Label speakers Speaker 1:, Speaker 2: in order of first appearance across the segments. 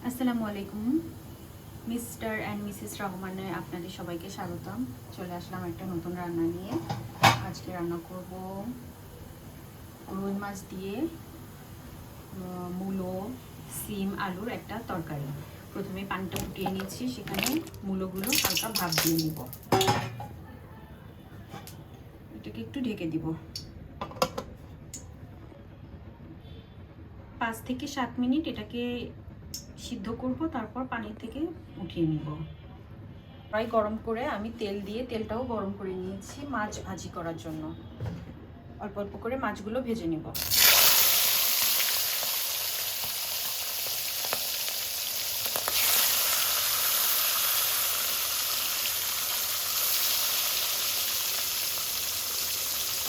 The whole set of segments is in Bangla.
Speaker 1: আসসালামু আলাইকুম। মিস্টার অ্যান্ড মিসেস রহমানে আপনাদের সবাইকে স্বাগতম। চলে আসলাম একটা নতুন রান্না নিয়ে। আজকে রান্না করব রুই মাছ দিয়ে মূলো, সিম, আলুর একটা তরকারি। প্রথমে পানিটা ফুটিয়ে নিয়েছি, সেখানে মূলোগুলো হালকা ভাপ দিয়ে নিব। এটাকে একটু ঢেকে দিব। 5 থেকে 7 মিনিট এটাকে সিদ্ধ করব, তারপর পানি থেকে উঠিয়ে নিব। কড়াই গরম করে আমি তেল দিয়ে তেলটাও গরম করে নিয়েছি মাছ ভাজি করার জন্য। অল্প অল্প করে মাছগুলো ভেজে নেব।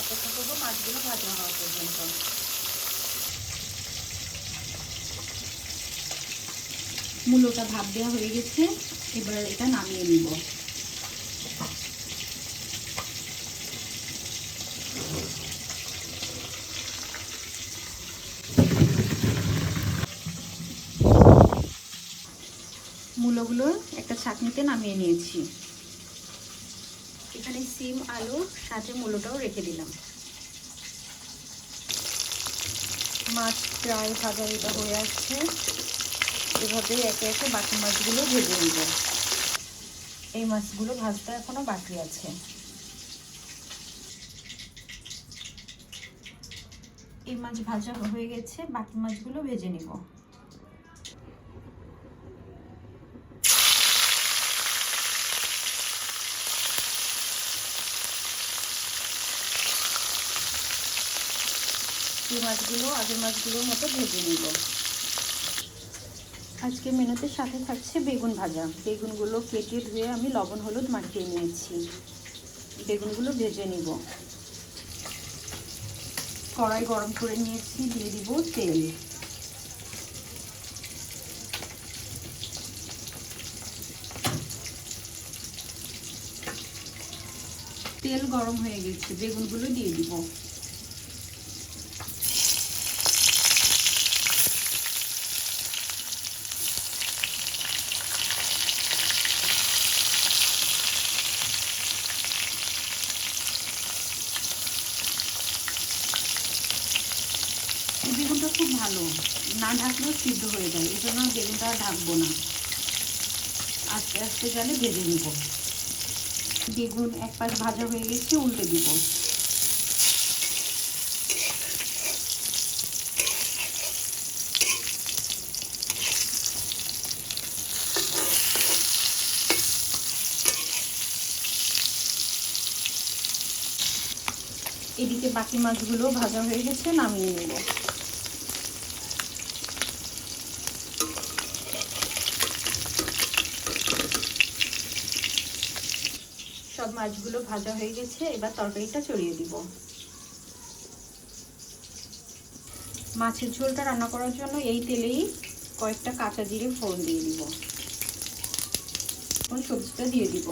Speaker 1: অপেক্ষা করবো মাছগুলো ভাজা হওয়া পর্যন্ত। মূলোটা ভাপ দেওয়া হয়ে গেছে, এবার এটা নামিয়ে নিব। মূলোগুলো একটা ছাঁকনিতে নামিয়ে নিয়েছি। এখানে সিম, আলু, সাথে মূলোটাও রেখে দিলাম। মাছ প্রায় ভাজা এটা হয়ে আসছে। এভাবে একে একে বাকি মাছগুলো ভেজে নিব। এই মাছগুলো ভাজতে এখনো বাকি আছে। এই মাছ ভাজা হয়ে গেছে, বাকি মাছগুলো ভেজে নিব। এই মাছগুলো আগের মাছগুলোর মতো ভেজে নিব। আজকে মেনুতে সাথে থাকছে বেগুন ভাজা। বেগুনগুলো কেটে ধুয়ে আমি লবণ হলুদ মাখিয়ে নিয়েছি। বেগুনগুলো ভেজে নিব। কড়াই গরম করে নিয়েছি, দিয়ে দিব তেল। তেল গরম হয়ে গেছে, বেগুনগুলো দিয়ে দিব। এই বেগুনটা খুব ভালো, না ঢাকলেও সিদ্ধ হয়ে যায়, এই জন্য বেগুনটা ঢাকবো না। আস্তে আস্তে জালে ভেজে নিব। বেগুন এক পাশ ভাজা হয়ে গেছে, উল্টে দিব। এদিকে বাকি মাছগুলো ভাজা হয়ে গেছে, নামিয়ে নেব। সব মাছগুলো ভাজা হয়ে গেছে, এবার তরকারিটা চড়িয়ে দিব। মাছের ঝোলটা রান্না করার জন্য এই তেলেই কয়েকটা কাঁচা জিরে ফোড়ন দিয়ে দিব। এখন সবজিটা দিয়ে দিব।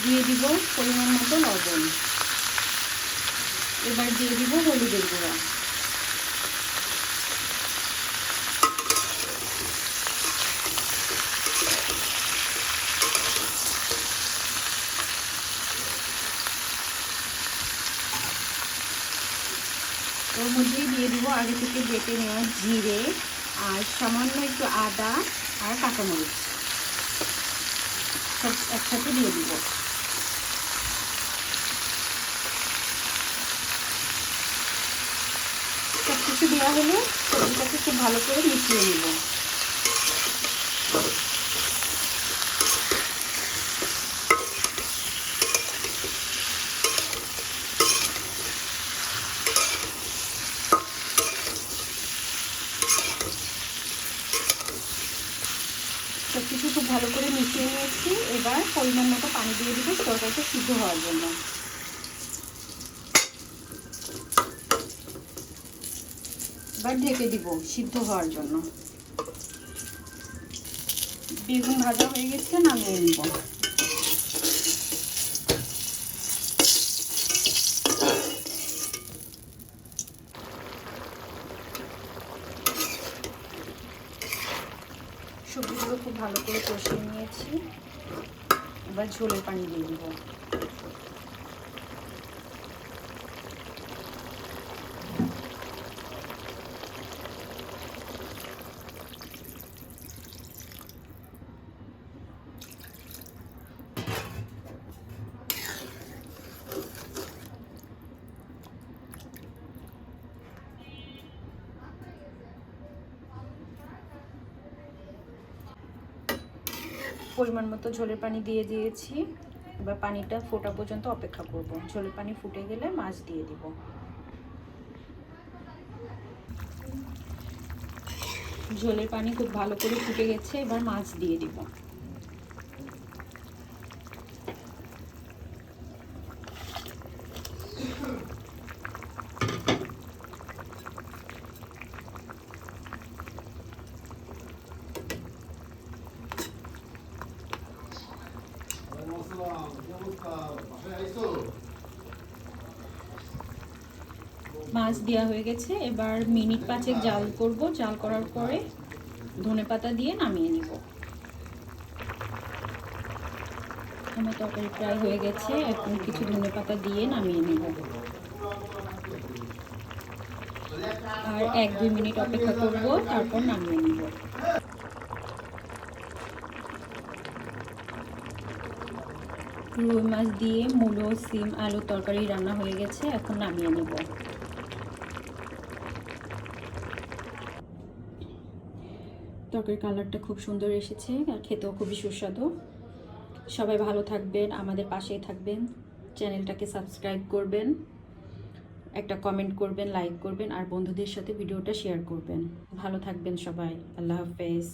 Speaker 1: দিয়ে দিব পরিমাণ মতো লবণ। এবার দিয়ে দিব হলুদের গুঁড়া। ওর মধ্যেই দিয়ে দিব আগে থেকে বেটে নেওয়া জিরে, আর সামান্য একটু আদা আর কাঁচামরিচ, সব একসাথে দিয়ে দিব। সব কিছু দেওয়া হলে সবজিটাকে খুব ভালো করে মিশিয়ে নেব। সব কিছু খুব ভালো করে মিশিয়ে নিয়েছি। এবার পরিমাণ মতো পানি দিয়ে দিব তরকারিটা সিদ্ধ হওয়ার জন্য। এবার ঢেকে দিব সিদ্ধ হওয়ার জন্য। বেগুন ভাজা হয়ে গেছে, নামিয়ে নিব। সবজিগুলো খুব ভালো করে কষিয়ে নিয়েছি, এবার ঝোলের পানি দিয়ে দিব। পরিমাণ মতো ঝোলের পানি দিয়ে দিয়েছি, এবার পানিটা ফোটা পর্যন্ত অপেক্ষা করব। ঝোলের পানি ফুটে গেলে মাছ দিয়ে দিব। ঝোলের পানি খুব ভালো করে ফুটে গেছে, এবার মাছ দিয়ে দিব। মাছ দেওয়া হয়ে গেছে, এবার মিনিট 5 জাল করব। জাল করার পরে ধনেপাতা দিয়ে নামিয়ে নিব। আমার তরকারি প্রায় হয়ে গেছে, এখন কিছু ধনেপাতা দিয়ে নামিয়ে নিব। আর 1-2 মিনিট অপেক্ষা করব, তারপর নামিয়ে নিব। রুই মাছ দিয়ে মূলো, সিম, আলু তরকারি রান্না হয়ে গেছে, এখন নামিয়ে নেব। তরকারির কালারটা খুব সুন্দর এসেছে আর খেতেও খুবই সুস্বাদু। সবাই ভালো থাকবেন, আমাদের পাশেই থাকবেন, চ্যানেলটাকে সাবস্ক্রাইব করবেন, একটা কমেন্ট করবেন, লাইক করবেন আর বন্ধুদের সাথে ভিডিওটা শেয়ার করবেন। ভালো থাকবেন সবাই। আল্লাহ হাফেজ।